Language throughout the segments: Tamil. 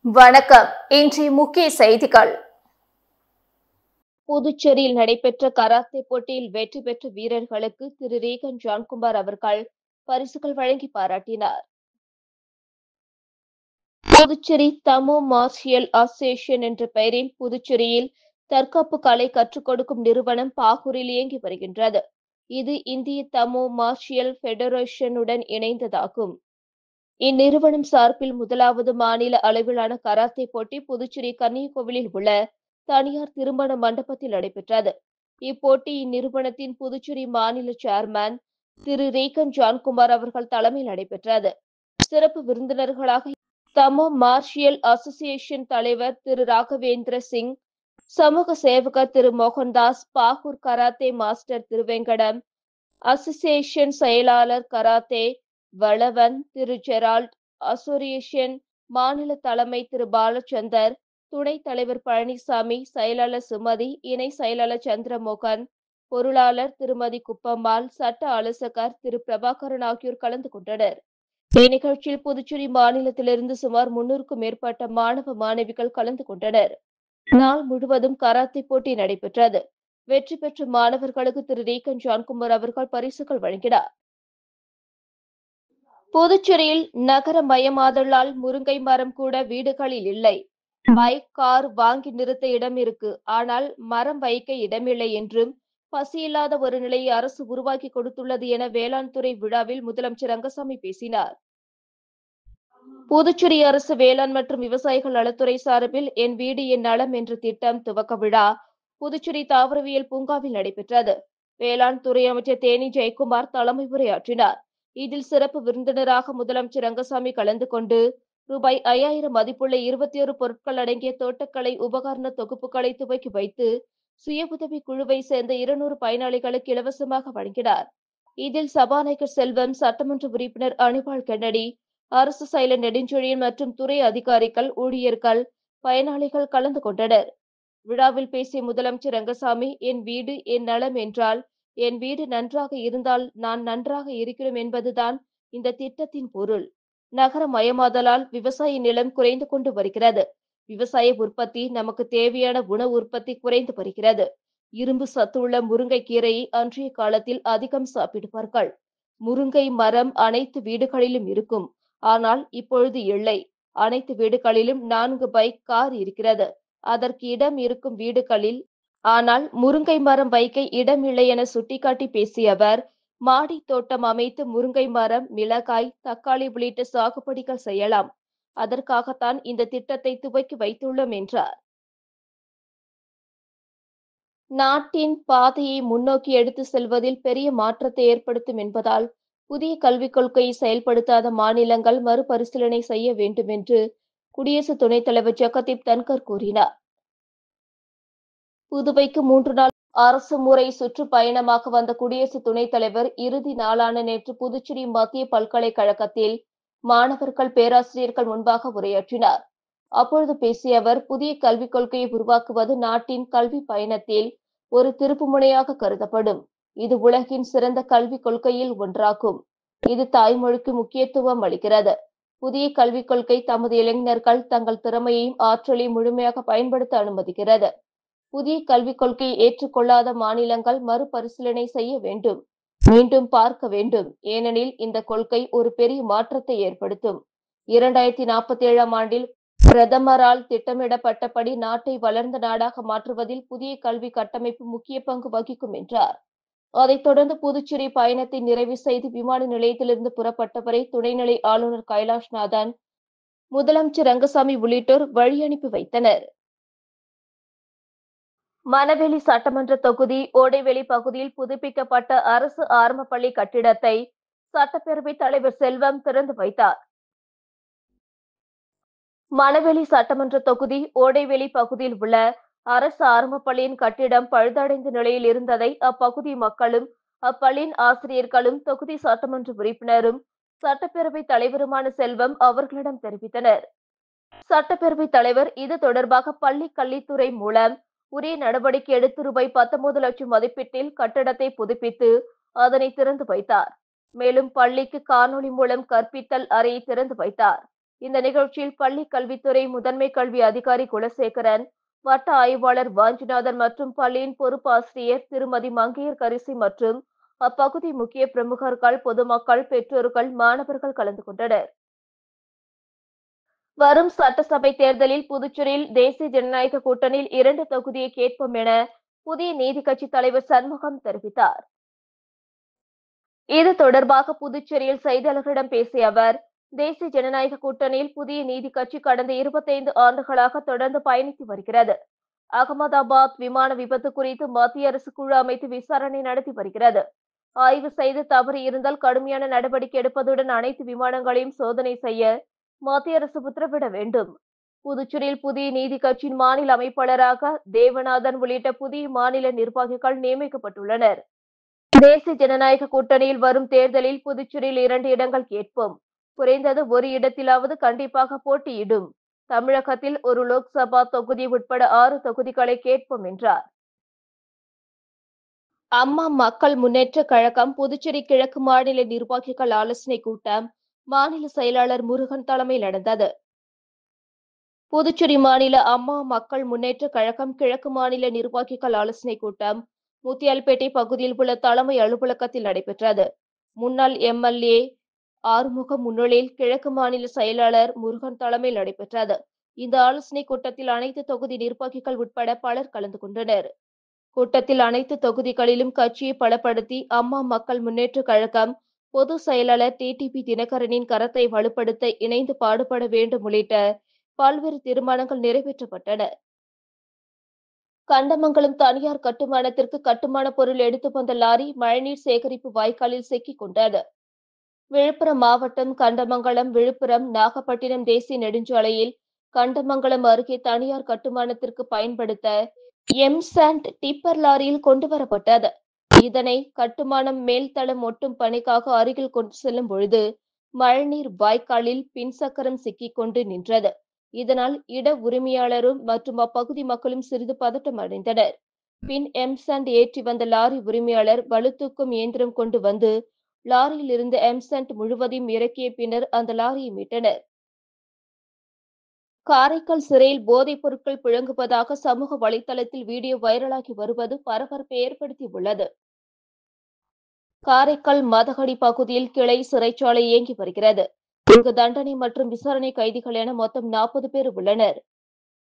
வணக்கம். இன்றைய முக்கிய செய்திகள். புதுச்சேரியில் நடைபெற்ற கராத்தே போட்டியில் வெற்றி பெற்ற வீரர்களுக்கு திரு ரீகன் ஜான்குமார் அவர்கள் பரிசுகள் வழங்கி பாராட்டினார். புதுச்சேரி தமோ மார்ஷியல் அசோசியேஷன் என்ற பெயரில் புதுச்சேரியில் தற்காப்பு கலை கற்றுக் கொடுக்கும் நிறுவனம் பாகூரில் இயங்கி வருகின்றது. இது இந்திய தமோ மார்ஷியல் பெடரேஷனுடன் இணைந்ததாகும். இந்நிறுவனம் சார்பில் முதலாவது மாநில அளவிலான கராத்தே போட்டி புதுச்சேரி கன்னியாகுமரியில் உள்ள தனியார் திருமண மண்டபத்தில் நடைபெற்றது. இப்போட்டி இந்நிறுவனத்தின் புதுச்சேரி மாநில சேர்மன் திரு ரீகன் ஜான்குமார் அவர்கள் தலைமையில் நடைபெற்றது. சிறப்பு விருந்தினர்களாக தமோ மார்ஷியல் அசோசியேஷன் தலைவர் திரு ராகவேந்திர சிங், சமூக சேவகர் திரு மோகன்தாஸ், பாகூர் கராத்தே மாஸ்டர் திரு வெங்கடம், அசோசியேஷன் செயலாளர் கராத்தே வளவன் திரு ஜெரால்ட், அசோசியேஷன் மாநில தலைமை திரு பாலச்சந்தர், துணைத் தலைவர் பழனிசாமி, செயலாளர் சுமதி, இணை செயலாளர் சந்திரமோகன், பொருளாளர் திருமதி குப்பம்மாள், சட்ட ஆலோசகர் திரு பிரபாகரன் ஆகியோர் கலந்து கொண்டனர். இந்நிகழ்ச்சியில் புதுச்சேரி மாநிலத்திலிருந்து சுமார் 300க்கும் மேற்பட்ட மாணவ மாணவிகள் கலந்து கொண்டனர். நாள் முழுவதும் கராத்தே போட்டி நடைபெற்றது. வெற்றி பெற்ற மாணவர்களுக்கு திரு ரீகன் ஜான்குமார் அவர்கள் பரிசுகள் வழங்கினார். புதுச்சேரியில் நகரமயமாதலால் முருங்கை மரம் கூட வீடுகளில் இல்லை. பைக், கார் வாங்கி நிறுத்த இடம் இருக்கு, ஆனால் மரம் வைக்க இடமில்லை என்றும் பசியில்லாத ஒரு நிலையை அரசு உருவாக்கி கொடுத்துள்ளது என வேளாண் துறை விழாவில் முதலமைச்சர் ரங்கசாமி பேசினார். புதுச்சேரி அரசு வேளாண் மற்றும் விவசாயிகள் நலத்துறை சார்பில் என் வீடு என் நலம் என்ற திட்டம் துவக்க விழா புதுச்சேரி தாவரவியல் பூங்காவில் நடைபெற்றது. வேளாண் துறை அமைச்சர் தேனி ஜெயக்குமார் தலைமை உரையாற்றினார். இதில் சிறப்பு விருந்தினராக முதலமைச்சர் ரங்கசாமி கலந்து கொண்டு ரூபாய் 5000 மதிப்புள்ள 21 பொருட்கள் அடங்கிய தோட்டக்கலை உபகரண தொகுப்புகளை துவக்கி வைத்து சுய உதவி குழுவை சேர்ந்த 200 பயனாளிகளுக்கு இலவசமாக வழங்கினார். இதில் சபாநாயகர் செல்வம், சட்டமன்ற உறுப்பினர் அனிபால் கென்னடி, அரசு செயலர் நெடுஞ்செழியன் மற்றும் துறை அதிகாரிகள், ஊழியர்கள், பயனாளிகள் கலந்து கொண்டனர். விழாவில் பேசிய முதலமைச்சர் ரங்கசாமி, என் வீடு என் நலம் என்றால் என் வீடு நன்றாக இருந்தால் நான் நன்றாக இருக்கிறோம் என்பதுதான் இந்த திட்டத்தின் பொருள். நகரமயமாதலால் விவசாய நிலம் குறைந்து கொண்டு வருகிறது. விவசாய உற்பத்தி, நமக்கு தேவையான உணவு உற்பத்தி குறைந்து வருகிறது. இரும்பு சத்துள்ள முருங்கை கீரையை அன்றைய காலத்தில் அதிகம் சாப்பிடுவார்கள். முருங்கை மரம் அனைத்து வீடுகளிலும் இருக்கும். ஆனால் இப்பொழுது இல்லை. அனைத்து வீடுகளிலும் 4 பைக், கார் இருக்கிறது. அதற்கு இடம் இருக்கும் வீடுகளில். ஆனால் முருங்கை மரம் வைக்க இடம் இல்லை என சுட்டிக்காட்டி பேசிய அவர், மாடி தோட்டம் அமைத்து முருங்கை மரம், மிளகாய், தக்காளி உள்ளிட்ட சாகுபடிகள் செய்யலாம். அதற்காகத்தான் இந்த திட்டத்தை துவக்கி வைத்துள்ளோம் என்றார். நாட்டின் பாதையை முன்னோக்கி எடுத்து செல்வதில் பெரிய மாற்றத்தை ஏற்படுத்தும் என்பதால் புதிய கல்விக் கொள்கையை செயல்படுத்தாத மாநிலங்கள் மறுபரிசீலனை செய்ய வேண்டும் என்று குடியரசு துணைத் தலைவர் ஜெகதீப் தன்கர் கூறினார். புதுவைக்கு 3 நாள் அரசு முறை சுற்றுப்பயணமாக வந்த குடியரசு துணைத் தலைவர் இறுதி நாளான நேற்று புதுச்சேரி மத்திய பல்கலைக்கழகத்தில் மாணவர்கள், பேராசிரியர்கள் முன்பாக உரையாற்றினார். அப்பொழுது பேசிய அவர், புதிய கல்விக் கொள்கையை உருவாக்குவது நாட்டின் கல்வி பயணத்தில் ஒரு திருப்புமுனையாக கருதப்படும். இது உலகின் சிறந்த கல்விக் கொள்கையில் ஒன்றாகும். இது தாய்மொழிக்கு முக்கியத்துவம் அளிக்கிறது. புதிய கல்விக் கொள்கை தமது இளைஞர்கள் தங்கள் திறமையையும் ஆற்றலையும் முழுமையாக பயன்படுத்த அனுமதிக்கிறது. புதிய கல்விக் கொள்கையை ஏற்றுக்கொள்ளாத மாநிலங்கள் மறுபரிசீலனை செய்ய வேண்டும், மீண்டும் பார்க்க வேண்டும். ஏனெனில் இந்த கொள்கை ஒரு பெரிய மாற்றத்தை ஏற்படுத்தும். 2047ஆம் ஆண்டில் பிரதமரால் திட்டமிடப்பட்டபடி நாட்டை வளர்ந்த நாடாக மாற்றுவதில் புதிய கல்வி கட்டமைப்பு முக்கிய பங்கு வகிக்கும் என்றார். அதைத் தொடர்ந்து புதுச்சேரி பயணத்தை நிறைவு செய்து விமான நிலையத்திலிருந்து புறப்பட்டவரை துணைநிலை ஆளுநர் கைலாஷ்நாதன், முதலமைச்சர் ரங்கசாமி உள்ளிட்டோர் வழி அனுப்பி வைத்தனர். மணவெளி சட்டமன்ற தொகுதி ஓடைவெளி பகுதியில் புதுப்பிக்கப்பட்ட அரசு ஆரம்ப பள்ளி கட்டிடத்தை சட்டப்பேரவைத் தலைவர் செல்வம் திறந்து வைத்தார். மணவெளி சட்டமன்ற தொகுதி ஓடைவெளி பகுதியில் உள்ள அரசு ஆரம்ப பள்ளியின் கட்டிடம் பழுதடைந்த நிலையில் இருந்ததை அப்பகுதி மக்களும் அப்பள்ளியின் ஆசிரியர்களும் தொகுதி சட்டமன்ற உறுப்பினரும் சட்டப்பேரவைத் தலைவருமான செல்வம் அவர்களிடம் தெரிவித்தனர். சட்டப்பேரவைத் தலைவர் இது தொடர்பாக பள்ளி கல்வித்துறை மூலம் உரிய நடவடிக்கை எடுத்து ரூபாய் 19 லட்சம் மதிப்பீட்டில் கட்டடத்தை புதுப்பித்து அதனை திறந்து வைத்தார். மேலும் பள்ளிக்கு காணொலி மூலம் கற்பித்தல் அறையை திறந்து வைத்தார். இந்த நிகழ்ச்சியில் பள்ளி கல்வித்துறை முதன்மை கல்வி அதிகாரி குலசேகரன், வட்ட ஆய்வாளர் வாஞ்சிநாதன் மற்றும் பள்ளியின் பொறுப்பு ஆசிரியர் திருமதி மங்கையர் கரிசி மற்றும் அப்பகுதி முக்கிய பிரமுகர்கள், பொதுமக்கள், பெற்றோர்கள், மாணவர்கள் கலந்து கொண்டனர். வரும் சட்டசபை தேர்தலில் புதுச்சேரியில் தேசிய ஜனநாயக கூட்டணியில் 2 தொகுதியை கேட்போம் என புதிய நீதி கட்சி தலைவர் சண்முகம் தெரிவித்தார். இது தொடர்பாக புதுச்சேரியில் செய்தியாளர்களிடம் பேசிய அவர், தேசிய ஜனநாயக கூட்டணியில் புதிய நீதி கட்சி கடந்த 25 ஆண்டுகளாக தொடர்ந்து பயணித்து வருகிறது. அகமதாபாத் விமான விபத்து குறித்து மத்திய அரசு குழு அமைத்து விசாரணை நடத்தி வருகிறது. ஆய்வு செய்து தவறு இருந்தால் கடுமையான நடவடிக்கை எடுப்பதுடன் அனைத்து விமானங்களையும் சோதனை செய்ய மத்திய அரசு உத்தரவிட வேண்டும். புதுச்சேரியில் புதிய நீதி கட்சியின் மாநில அமைப்பாளராக தேவநாதன் உள்ளிட்ட புதிய மாநில நிர்வாகிகள் நியமிக்கப்பட்டுள்ளனர். தேசிய ஜனநாயக கூட்டணியில் வரும் தேர்தலில் புதுச்சேரியில் 2 இடங்கள் கேட்போம். குறைந்தது ஒரு இடத்திலாவது கண்டிப்பாக போட்டியிடும். தமிழகத்தில் ஒரு லோக்சபா தொகுதி உட்பட 6 தொகுதிகளை கேட்போம் என்றார். அம்மா மக்கள் முன்னேற்ற கழகம் புதுச்சேரி கிழக்கு மாநில நிர்வாகிகள் ஆலோசனை கூட்டம் மாநில செயலாளர் முருகன் தலைமையில் நடந்தது. புதுச்சேரி மாநில அம்மா மக்கள் முன்னேற்ற கழகம் கிழக்கு மாநில நிர்வாகிகள் ஆலோசனை கூட்டம் முத்தியால்பேட்டை பகுதியில் உள்ள தலைமை அலுவலகத்தில் நடைபெற்றது. முன்னாள் எம்எல்ஏ ஆறுமுகம் முன்னிலையில் கிழக்கு மாநில செயலாளர் முருகன் தலைமையில் நடைபெற்றது. இந்த ஆலோசனை கூட்டத்தில் அனைத்து தொகுதி நிர்வாகிகள் உட்பட பலர் கலந்து கொண்டனர். கூட்டத்தில் அனைத்து தொகுதிகளிலும் கட்சியை பலப்படுத்தி அம்மா மக்கள் முன்னேற்ற கழகம் பொதுச் செயலாளர் டிடிவி தினகரனின் கரத்தை வலுப்படுத்த இணைந்து பாடுபட வேண்டும் உள்ளிட்ட பல்வேறு தீர்மானங்கள் நிறைவேற்றப்பட்டன. கண்டமங்கலம் தனியார் கட்டுமானத்திற்கு கட்டுமான பொருள் எடுத்து வந்த லாரி மழைநீர் சேகரிப்பு வாய்க்காலில் சிக்கிக் கொண்டது. விழுப்புரம் மாவட்டம் கண்டமங்கலம் விழுப்புரம் நாகப்பட்டினம் தேசிய நெடுஞ்சாலையில் கண்டமங்கலம் அருகே தனியார் கட்டுமானத்திற்கு பயன்படுத்த எம்சாண்ட் டிப்பர் லாரியில் கொண்டு வரப்பட்டது. இதனை கட்டுமானம் மேல்தளம் ஒட்டும் பணிக்காக அருகில் கொண்டு செல்லும் பொழுது மழைநீர் வாய்க்காலில் பின்சக்கரம் சிக்கிக் கொண்டு நின்றது. இதனால் இட உரிமையாளரும் மற்றும் அப்பகுதி மக்களும் சிறிது பதட்டம் அடைந்தனர். பின் எம்சாண்ட் ஏற்றி வந்த லாரி உரிமையாளர் பளுதூக்கும் இயந்திரம் கொண்டு வந்து லாரியில் இருந்த எம்சாண்ட் முழுவதையும் இறக்கிய பின்னர் அந்த லாரியை மீட்டனர். காரைக்கால் சிறையில் போதைப் பொருட்கள் புழங்குவதாக சமூக வலைதளத்தில் வீடியோ வைரலாகி வருவது பரபரப்பை ஏற்படுத்தியுள்ளது. காரைக்கால் மதகடி பகுதியில் கிளை சிறைச்சாலை இயங்கி வருகிறது. இங்கு தண்டனை மற்றும் விசாரணை கைதிகள் என மொத்தம் 40 பேர் உள்ளனர்.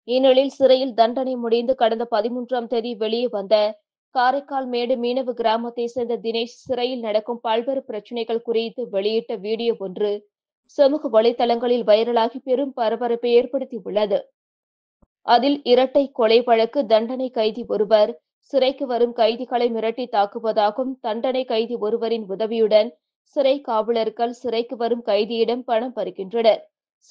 இந்நிலையில் சிறையில் தண்டனை முடிந்து கடந்த 13ஆம் தேதி வெளியே வந்த காரைக்கால் மேடு மீனவ கிராமத்தை சேர்ந்த தினேஷ் சிறையில் நடக்கும் பல்வேறு பிரச்சினைகள் குறித்து வெளியிட்ட வீடியோ ஒன்று சமூக வலைதளங்களில் வைரலாகி பெரும் பரபரப்பை ஏற்படுத்தியுள்ளது. அதில் இரட்டை கொலை வழக்கு தண்டனை கைதி ஒருவர் சிறைக்கு வரும் கைதிகளை மிரட்டி தாக்குவதாகவும், தண்டனை கைதி ஒருவரின் உதவியுடன் சிறை காவலர்கள் சிறைக்கு வரும் கைதியிடம் பணம் பறிக்கின்றனர்.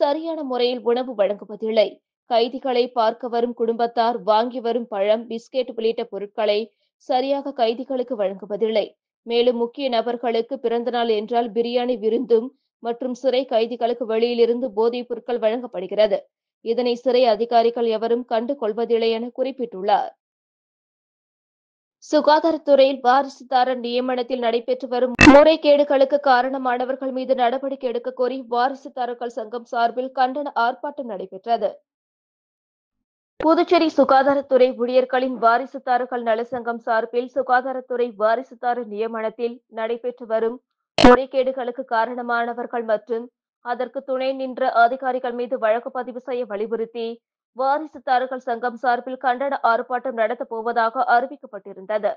சரியான முறையில் உணவு வழங்குவதில்லை. கைதிகளை பார்க்க வரும் குடும்பத்தார் வாங்கி வரும் பழம், பிஸ்கெட் உள்ளிட்ட பொருட்களை சரியாக கைதிகளுக்கு வழங்குவதில்லை. மேலும் முக்கிய நபர்களுக்கு பிறந்தநாள் என்றால் பிரியாணி விருந்தும் மற்றும் சிறை கைதிகளுக்கு வெளியிலிருந்து போதைப் பொருட்கள் வழங்கப்படுகிறது. இதனை சிறை அதிகாரிகள் எவரும் கண்டு கொள்வதில்லை என குறிப்பிட்டுள்ளார். சுகாதாரத்துறையில் வாரிசுதாரர் நியமனத்தில் நடைபெற்று வரும் முறைகேடுகளுக்கு காரணமானவர்கள் மீது நடவடிக்கை எடுக்க கோரி வாரிசுதாரர்கள் சங்கம் சார்பில் கண்டன ஆர்ப்பாட்டம் நடைபெற்றது. புதுச்சேரி சுகாதாரத்துறை ஊழியர்களின் வாரிசுதாரர்கள் நலச்சங்கம் சார்பில் சுகாதாரத்துறை வாரிசுதாரர் நியமனத்தில் நடைபெற்று வரும் முறைகேடுகளுக்கு காரணமானவர்கள் மற்றும் அதற்கு துணை நின்ற அதிகாரிகள் மீது வழக்கு பதிவு செய்ய வலியுறுத்தி வாரிசுதாரர்கள் சங்கம் சார்பில் கண்டன ஆர்ப்பாட்டம் நடத்தப் போவதாக அறிவிக்கப்பட்டிருந்தது.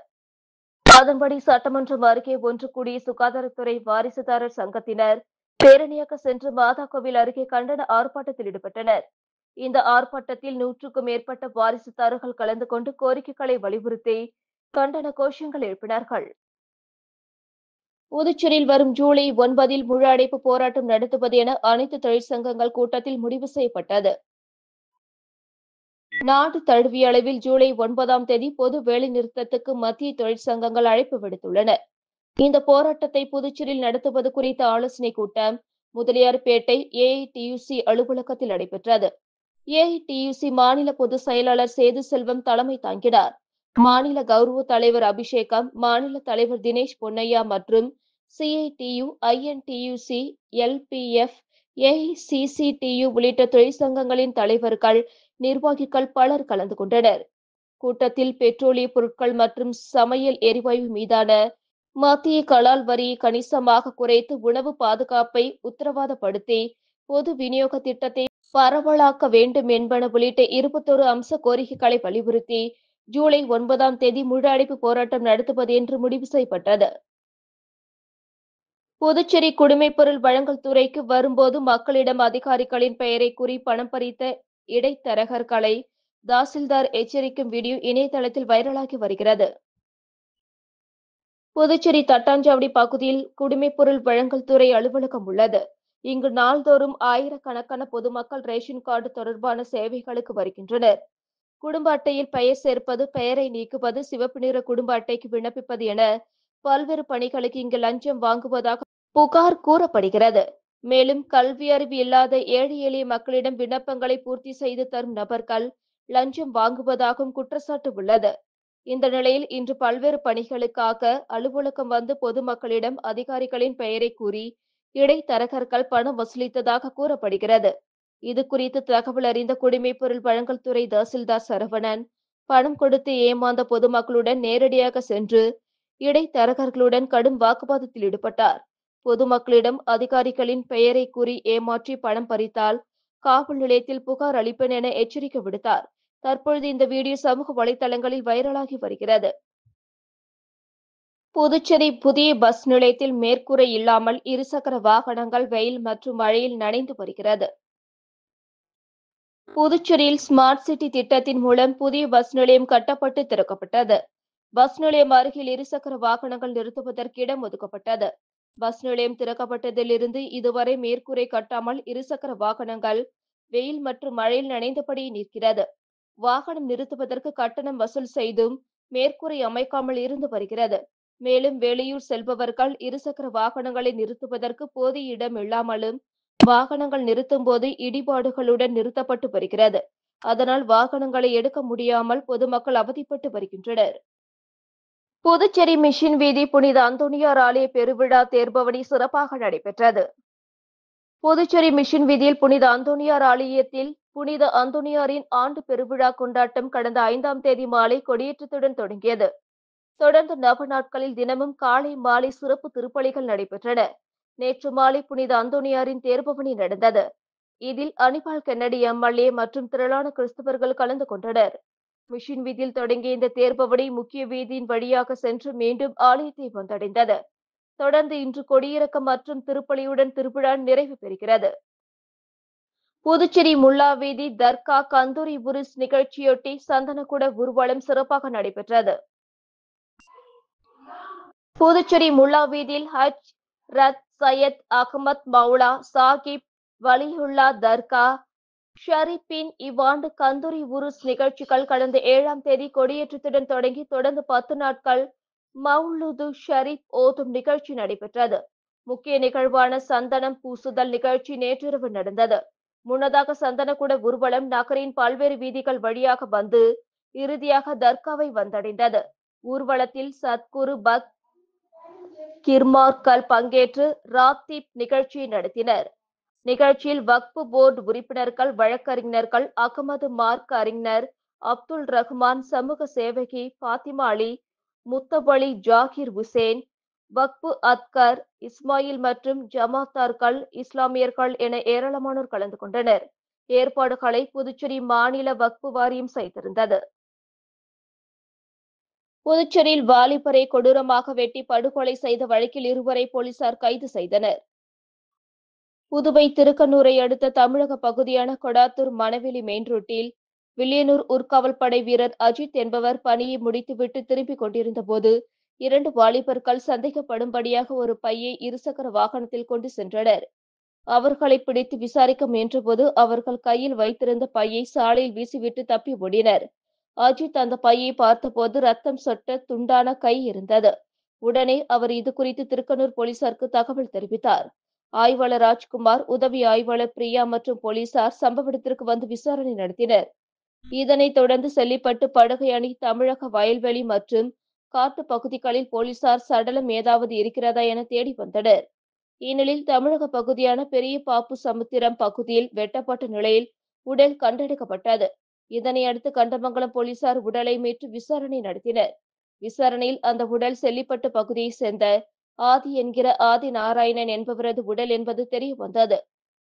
அதன்படி சட்டமன்றம் அருகே ஒன்று கூடிய சுகாதாரத்துறை வாரிசுதாரர் சங்கத்தினர் பேரணியாக சென்று மாதா கோவில் அருகே கண்டன ஆர்ப்பாட்டத்தில் ஈடுபட்டனர். இந்த ஆர்ப்பாட்டத்தில் 100க்கும் மேற்பட்ட வாரிசுதாரர்கள் கலந்து கொண்டு கோரிக்கைகளை வலியுறுத்தி கண்டன கோஷங்கள் எழுப்பினார்கள். புதுச்சேரியில் வரும் ஜூலை 9 முழு அடைப்பு போராட்டம் நடத்துவது என அனைத்து தொழிற்சங்கங்கள் கூட்டத்தில் முடிவு செய்யப்பட்டது. நாடு தழுவிய அளவில் ஜூலை 9ஆம் தேதி பொது வேலைநிறுத்தத்துக்கு மத்திய தொழிற்சங்கங்கள் அழைப்பு விடுத்துள்ளன. இந்த போராட்டத்தை புதுச்சேரியில் நடத்துவது குறித்த ஆலோசனைக் கூட்டம் முதலியார்பேட்டை ஏஐடியுசி அலுவலகத்தில் நடைபெற்றது. ஏஐடியுசி மாநில பொதுச் செயலாளர் சேது செல்வம் தலைமை தாங்கினார். மாநில கௌரவ தலைவர் அபிஷேகம், மாநில தலைவர் தினேஷ் பொன்னையா மற்றும் சிஐடியு, ஐஎன்டியுசி, எல்பிஎஃப், ஏஐசிசிடியு உள்ளிட்ட தொழிற்சங்கங்களின் தலைவர்கள், நிர்வாகிகள் பலர் கலந்து கொண்டனர். கூட்டத்தில் பெட்ரோலிய பொருட்கள் மற்றும் சமையல் எரிவாயு மீதான மத்திய கலால் வரியை கணிசமாக குறைத்து உணவு பாதுகாப்பை உத்தரவாதப்படுத்தி பொது விநியோக திட்டத்தை பரவலாக்க வேண்டும் என்பன உள்ளிட்ட 21 அம்ச கோரிக்கைகளை வலியுறுத்தி ஜூலை 9ஆம் தேதி முழு அடைப்பு போராட்டம் நடத்துவது என்று முடிவு செய்யப்பட்டது. புதுச்சேரி குடிமைப்பொருள் வழங்கல் துறைக்கு வரும்போது மக்களிடம் அதிகாரிகளின் பெயரை கூறி பணம் பறித்த இடைத்தரகர்களை தாசில்தார் எச்சரிக்கும் வீடியோ இணையதளத்தில் வைரலாகி வருகிறது. புதுச்சேரி தட்டாஞ்சாவடி பகுதியில் குடிமைப்பொருள் வழங்கல் துறை அலுவலகம் உள்ளது. இங்கு நாள்தோறும் ஆயிரக்கணக்கான பொதுமக்கள் ரேஷன் கார்டு தொடர்பான சேவைகளுக்கு வருகின்றனர். குடும்ப அட்டையில் பெயர் சேர்ப்பது, பெயரை நீக்குவது, சிவப்பு நிற குடும்ப அட்டைக்கு விண்ணப்பிப்பது என பல்வேறு பணிகளுக்கு இங்கு லஞ்சம் வாங்குவதாக புகார் கூறப்படுகிறது. மேலும் கல்வி அறிவு இல்லாத ஏழை எளிய மக்களிடம் விண்ணப்பங்களை பூர்த்தி செய்து தரும் நபர்கள் லஞ்சம் வாங்குவதாகவும் குற்றச்சாட்டு உள்ளது. இந்த நிலையில் இன்று பல்வேறு பணிகளுக்காக அலுவலகம் வந்து பொதுமக்களிடம் அதிகாரிகளின் பெயரை கூறி இடைத்தரகர்கள் பணம் வசூலித்ததாக கூறப்படுகிறது. இது குறித்து தகவல் அறிந்த குடிமைப்பொருள் வழங்கல் துறை தாசில்தார் சரவணன் பணம் கொடுத்து ஏமாந்த பொதுமக்களுடன் நேரடியாக சென்று இடைத்தரகர்களுடன் கடும் வாக்குவாதத்தில் ஈடுபட்டார். பொதுமக்களிடம் அதிகாரிகளின் பெயரை கூறி ஏமாற்றி பணம் பறித்தால் காவல் நிலையத்தில் புகார் அளிப்பேன் என எச்சரிக்கை விடுத்தார். தற்பொழுது இந்த வீடியோ சமூக வலைதளங்களில் வைரலாகி வருகிறது. புதுச்சேரி புதிய பஸ் நிலையத்தில் மேற்கூரை இல்லாமல் இருசக்கர வாகனங்கள் வெயில் மற்றும் மழையில் நனைந்து வருகிறது. புதுச்சேரியில் ஸ்மார்ட் சிட்டி திட்டத்தின் மூலம் புதிய பஸ் நிலையம் கட்டப்பட்டு திறக்கப்பட்டது. பஸ் நிலையம் அருகில் இருசக்கர வாகனங்கள் நிறுத்துவதற்கு இடம் ஒதுக்கப்பட்டது. பஸ் நிலையம் திறக்கப்பட்டதிலிருந்து இதுவரை மேற்கூரை கட்டாமல் இருசக்கர வாகனங்கள் வெயில் மற்றும் மழையில் நனைந்தபடி நிற்கிறது. வாகனம் நிறுத்துவதற்கு கட்டணம் வசூல் செய்தும் மேற்கூரை அமைக்காமல் இருந்து வருகிறது. மேலும் வெளியூர் செல்பவர்கள் இருசக்கர வாகனங்களை நிறுத்துவதற்கு போதிய இடம் இல்லாமலும் வாகனங்கள் நிறுத்தும் போது இடிபாடுகளுடன் நிறுத்தப்பட்டு வருகிறது. அதனால் வாகனங்களை எடுக்க முடியாமல் பொதுமக்கள் அவதிப்பட்டு வருகின்றனர். புதுச்சேரி மிஷின் வீதி புனித அந்தோணியார் ஆலய பெருவிழா தேர்பவனி சிறப்பாக நடைபெற்றது. புதுச்சேரி மிஷின் வீதியில் புனித அந்தோணியார் ஆலயத்தில் புனித அந்தோணியாரின் ஆண்டு பெருவிழா கொண்டாட்டம் கடந்த 5ஆம் தேதி மாலை கொடியேற்றத்துடன் தொடங்கியது. தொடர்ந்து 9 நாட்களில் தினமும் காலை மாலை சிறப்பு திருப்பலிகள் நடைபெற்றன. நேற்று மாலை புனித அந்தோணியாரின் தேர்பவனி நடந்தது. இதில் அனிபால் கென்னடி எம்எல்ஏ மற்றும் திரளான கிறிஸ்தவர்கள் கலந்து கொண்டனர். மிஷின் வீதியில் தொடங்கிய இந்த தேர்பவனி முக்கிய வீதியின் வழியாக சென்று மீண்டும் ஆலயத்தை வந்தடைந்தது. தொடர்ந்து இன்று கொடியிறக்கம் மற்றும் திருப்பலியுடன் திருவிழா நிறைவு பெறுகிறது. புதுச்சேரி முல்லா வீதி தர்கா கந்தூரி உருஸ் நிகழ்ச்சியொட்டி சந்தனக்கூட ஊர்வலம் சிறப்பாக நடைபெற்றது. புதுச்சேரி முல்லா வீதியில் ஹஜ் ரத் சையத் அகமத் மௌலா சாஹிப் வலியுல்லா தர்கா ஷரீப்பின் இவ்வாண்டு கந்தூரி உருஸ் நிகழ்ச்சிகள் கடந்த 7ஆம் தேதி கொடியேற்றத்துடன் தொடங்கி தொடர்ந்து 10 நாட்கள் மவுலுது ஷரீப் ஓதும் நிகழ்ச்சி நடைபெற்றது. முக்கிய நிகழ்வான சந்தனம் பூசுதல் நிகழ்ச்சி நேற்றிரவு நடந்தது. முன்னதாக சந்தனக்கூட ஊர்வலம் நகரின் பல்வேறு வீதிகள் வழியாக வந்து இறுதியாக தர்காவை வந்தடைந்தது. ஊர்வலத்தில் சத்குரு பக்த் கிர்மார்கள் பங்கேற்று ராத்தீப் நிகழ்ச்சியை நடத்தினர். நிகழ்ச்சியில் வக்ஃபு போர்டு உறுப்பினர்கள், வழக்கறிஞர்கள், அகமது மார்க் அறிஞர் அப்துல் ரஹ்மான், சமூக சேவகி பாத்திமா அலி, முத்தவலி ஜாகிர் உசேன், வக்ஃபு அத்கர் இஸ்மாயில் மற்றும் ஜமாத்தார்கள், இஸ்லாமியர்கள் என ஏராளமானோர் கலந்து கொண்டனர். ஏற்பாடுகளை புதுச்சேரி மாநில வக்ஃபு வாரியம் செய்திருந்தது. புதுச்சேரியில் வாலிபரை கொடூரமாக வெட்டி படுகொலை செய்த வழக்கில் 2வரை போலீசார் கைது செய்தனர். புதுவை திருக்கனூரை அடுத்த தமிழக பகுதியான கொடாத்தூர் மணவெளி மெயின் ரோட்டில் வில்லியனூர் ஊர்காவல்படை வீரர் அஜித் என்பவர் பணியை முடித்துவிட்டு திரும்பிக் கொண்டிருந்த போது 2 வாலிபர்கள் சந்தேகப்படும்படியாக ஒரு பையை இருசக்கர வாகனத்தில் கொண்டு சென்றனர். அவர்களை பிடித்து விசாரிக்க முயன்றபோது அவர்கள் கையில் வைத்திருந்த பையை சாலையில் வீசிவிட்டு தப்பி ஓடினர். அஜித் அந்த பையை பார்த்தபோது ரத்தம் சொட்ட துண்டான கை இருந்தது. உடனே அவர் இதுகுறித்து திருக்கனூர் போலீசாருக்கு தகவல் தெரிவித்தார். ஆய்வாளர் ராஜ்குமார், உதவி ஆய்வாளர் பிரியா மற்றும் போலீசார் சம்பவ இடத்திற்கு வந்து விசாரணை நடத்தினர். இதனைத் தொடர்ந்து செல்லிப்பட்டு, படுகையணி, தமிழக வயல்வெளி மற்றும் காட்டு பகுதிகளில் போலீசார் சடலம் ஏதாவது இருக்கிறதா என தேடி வந்தனர். இந்நிலையில் தமிழக பகுதியான பெரிய பாப்பு சமுத்திரம் பகுதியில் வெட்டப்பட்ட நிலையில் உடல் கண்டெடுக்கப்பட்டது. இதனையடுத்து கண்டமங்கலம் போலீசார் உடலை மீட்டு விசாரணை நடத்தினர். விசாரணையில் அந்த உடல் செல்லிப்பட்டு பகுதியைச் சேர்ந்த ஆதி என்கிற ஆதி நாராயணன் என்பவரது உடல் என்பது தெரிய வந்தது.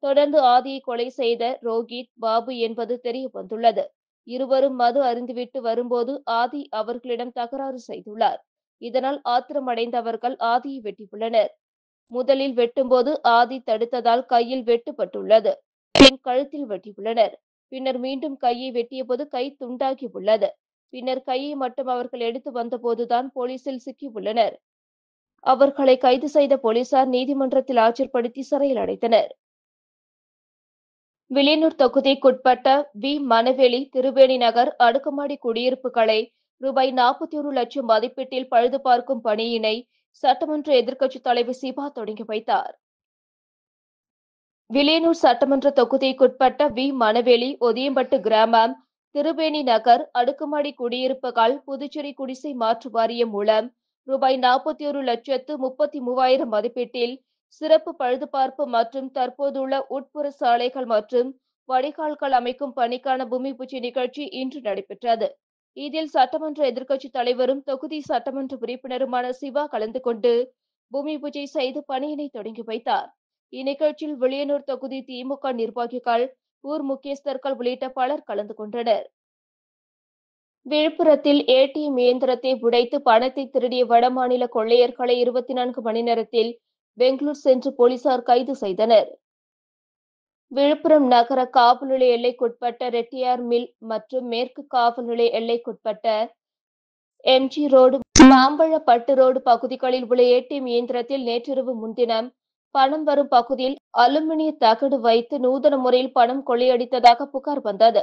தொடர்ந்து ஆதியை கொலை செய்த ரோஹித் பாபு என்பது தெரிய வந்துள்ளது. இருவரும் மது அருந்திவிட்டு வரும்போது ஆதி அவர்களிடம் தகராறு செய்துள்ளார். இதனால் ஆத்திரமடைந்த அவர்கள் ஆதியை வெட்டியுள்ளனர். முதலில் வெட்டும்போது ஆதி தடுத்ததால் கையில் வெட்டுப்பட்டுள்ளது. பின் கழுத்தில் வெட்டியுள்ளனர். பின்னர் மீண்டும் கையை வெட்டியபோது கை துண்டாகி உள்ளது. பின்னர் கையை மட்டும் அவர்கள் எடுத்து வந்தபோதுதான் போலீசில் சிக்கியுள்ளனர். அவர்களை கைது செய்த போலீசார் நீதிமன்றத்தில் ஆஜர்படுத்தி சிறையில் அடைத்தனர். வில்லியனூர் தொகுதிக்குட்பட்ட வி. மணவெளி, திருவேணி நகர் அடுக்குமாடி குடியிருப்புகளை ரூபாய் 41 லட்சம் மதிப்பீட்டில் பழுது பார்க்கும் பணியினை சட்டமன்ற எதிர்க்கட்சித் தலைவர் சிவா தொடங்கி வைத்தார். வில்லியனூர் சட்டமன்ற தொகுதிக்குட்பட்ட வி. மணவெளி, ஒதியம்பட்டு கிராமம், திருவேணி நகர் அடுக்குமாடி குடியிருப்புகள் புதுச்சேரி குடிசை மாற்று வாரியம் மூலம் ரூபாய் 41,33,000 மதிப்பீட்டில் சிறப்பு பழுதுபார்ப்பு மற்றும் தற்போதுள்ள உட்புற சாலைகள் மற்றும் வடிகால்கள் அமைக்கும் பணிக்கான பூமி பூஜை நிகழ்ச்சி இன்று நடைபெற்றது. இதில் சட்டமன்ற எதிர்க்கட்சித் தலைவரும் தொகுதி சட்டமன்ற உறுப்பினருமான சிவா கலந்து கொண்டு பூமி பூஜை செய்து பணியினை தொடங்கி வைத்தார். இந்நிகழ்ச்சியில் வில்லியனூர் தொகுதி திமுக நிர்வாகிகள், ஊர் முக்கியஸ்தர்கள் உள்ளிட்ட பலர் கலந்து கொண்டனர். விழுப்புரத்தில் ஏடிஎம் இயந்திரத்தை உடைத்து பணத்தை திருடிய வடமாநில கொள்ளையர்களை 24 மணி நேரத்தில் பெங்களூர் சென்று போலீசார் கைது செய்தனர். விழுப்புரம் நகர காவல் நிலைய எல்லைக்குட்பட்ட ரெட்டியார் மில் மற்றும் மேற்கு காவல் நிலைய எல்லைக்குட்பட்ட எம்ஜி ரோடு, மாம்பழப்பட்டு ரோடு பகுதிகளில் உள்ள ஏடிஎம் இயந்திரத்தில் நேற்றிரவு முன்தினம் பணம் வரும் பகுதியில் அலுமினிய தகடு வைத்து நூதன முறையில் பணம் கொள்ளையடித்ததாக புகார் வந்தது.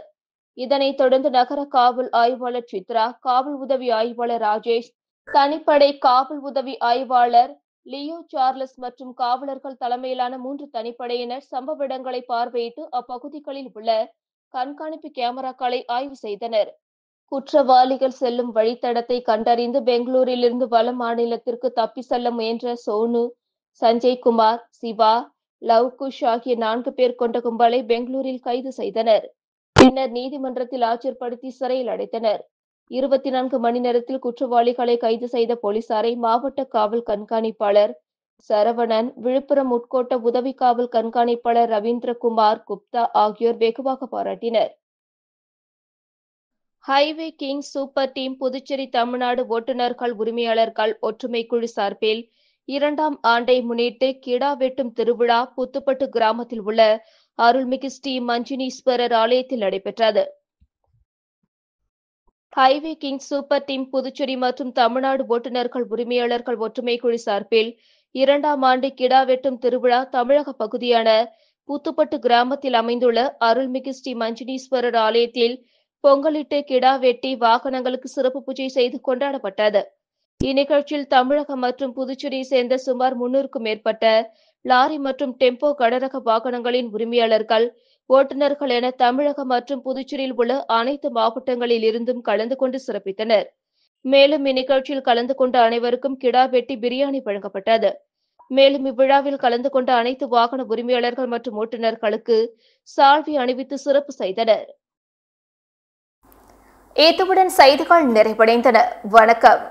இதனைத் தொடர்ந்து நகர காவல் ஆய்வாளர் சித்ரா, காவல் உதவி ஆய்வாளர் ராஜேஷ், தனிப்படை காவல் உதவி ஆய்வாளர் லியோ சார்லஸ் மற்றும் காவலர்கள் தலைமையிலான 3 தனிப்படையினர் சம்பவ இடங்களை பார்வையிட்டு அப்பகுதிகளில் உள்ள கண்காணிப்பு கேமராக்களை ஆய்வு செய்தனர். குற்றவாளிகள் செல்லும் வழித்தடத்தை கண்டறிந்து பெங்களூரிலிருந்து வட மாநிலத்திற்கு தப்பி செல்ல முயன்ற சோனு, சஞ்சய்குமார், சிவா, லவ்குஷ் ஆகிய 4 பேர் கொண்ட கும்பலை பெங்களூரில் கைது செய்தனர். பின்னர் நீதிமன்றத்தில் ஆஜர்படுத்தி சிறையில் அடைத்தனர். 24 மணி நேரத்தில் குற்றவாளிகளை கைது செய்த போலீசாரை மாவட்ட காவல் கண்காணிப்பாளர் சரவணன், விழுப்புரம் உட்கோட்ட உதவி காவல் கண்காணிப்பாளர் ரவீந்திரகுமார் குப்தா ஆகியோர் வெகுவாக பாராட்டினர். Highway Kings super team Puducherry Tamil Nadu ஓட்டுநர்கள் உரிமையாளர்கள் ஒற்றுமை குழு சார்பில் 2ஆம் ஆண்டை முன்னிட்டு கிடா வெட்டும் திருவிழா புத்துப்பட்டு கிராமத்தில் உள்ள அருள்மிகு ஸ்ரீ மஞ்சுனீஸ்வரர் ஆலயத்தில் நடைபெற்றது. Highway Kings super team Puducherry மற்றும் தமிழ்நாடு ஓட்டுநர்கள் உரிமையாளர்கள் ஒற்றுமை குழு சார்பில் 2ஆம் ஆண்டு கிடா வெட்டும் திருவிழா தமிழக பகுதியான புத்துப்பட்டு கிராமத்தில் அமைந்துள்ள அருள்மிகு ஸ்ரீ மஞ்சுனீஸ்வரர் ஆலயத்தில் பொங்கலிட்டு கிடா வெட்டி வாகனங்களுக்கு சிறப்பு பூஜை செய்து கொண்டாடப்பட்டது. இந்நிகழ்ச்சியில் தமிழகம் மற்றும் புதுச்சேரியை சேர்ந்த சுமார் 300க்கும் மேற்பட்ட லாரி மற்றும் டெம்போ கனரக வாகனங்களின் உரிமையாளர்கள், ஓட்டுநர்கள் என தமிழகம் மற்றும் புதுச்சேரியில் உள்ள அனைத்து மாவட்டங்களில் இருந்தும் கலந்து கொண்டு சிறப்பித்தனர். மேலும் இந்நிகழ்ச்சியில் கலந்து கொண்ட அனைவருக்கும் கிடா வெட்டி பிரியாணி வழங்கப்பட்டது. மேலும் இவ்விழாவில் கலந்து கொண்ட அனைத்து வாகன உரிமையாளர்கள் மற்றும் ஓட்டுநர்களுக்கு சால்வை அணிவித்து சிறப்பு செய்தனர். இத்துடன் செய்திகள் நிறைவடைந்தன. வணக்கம்.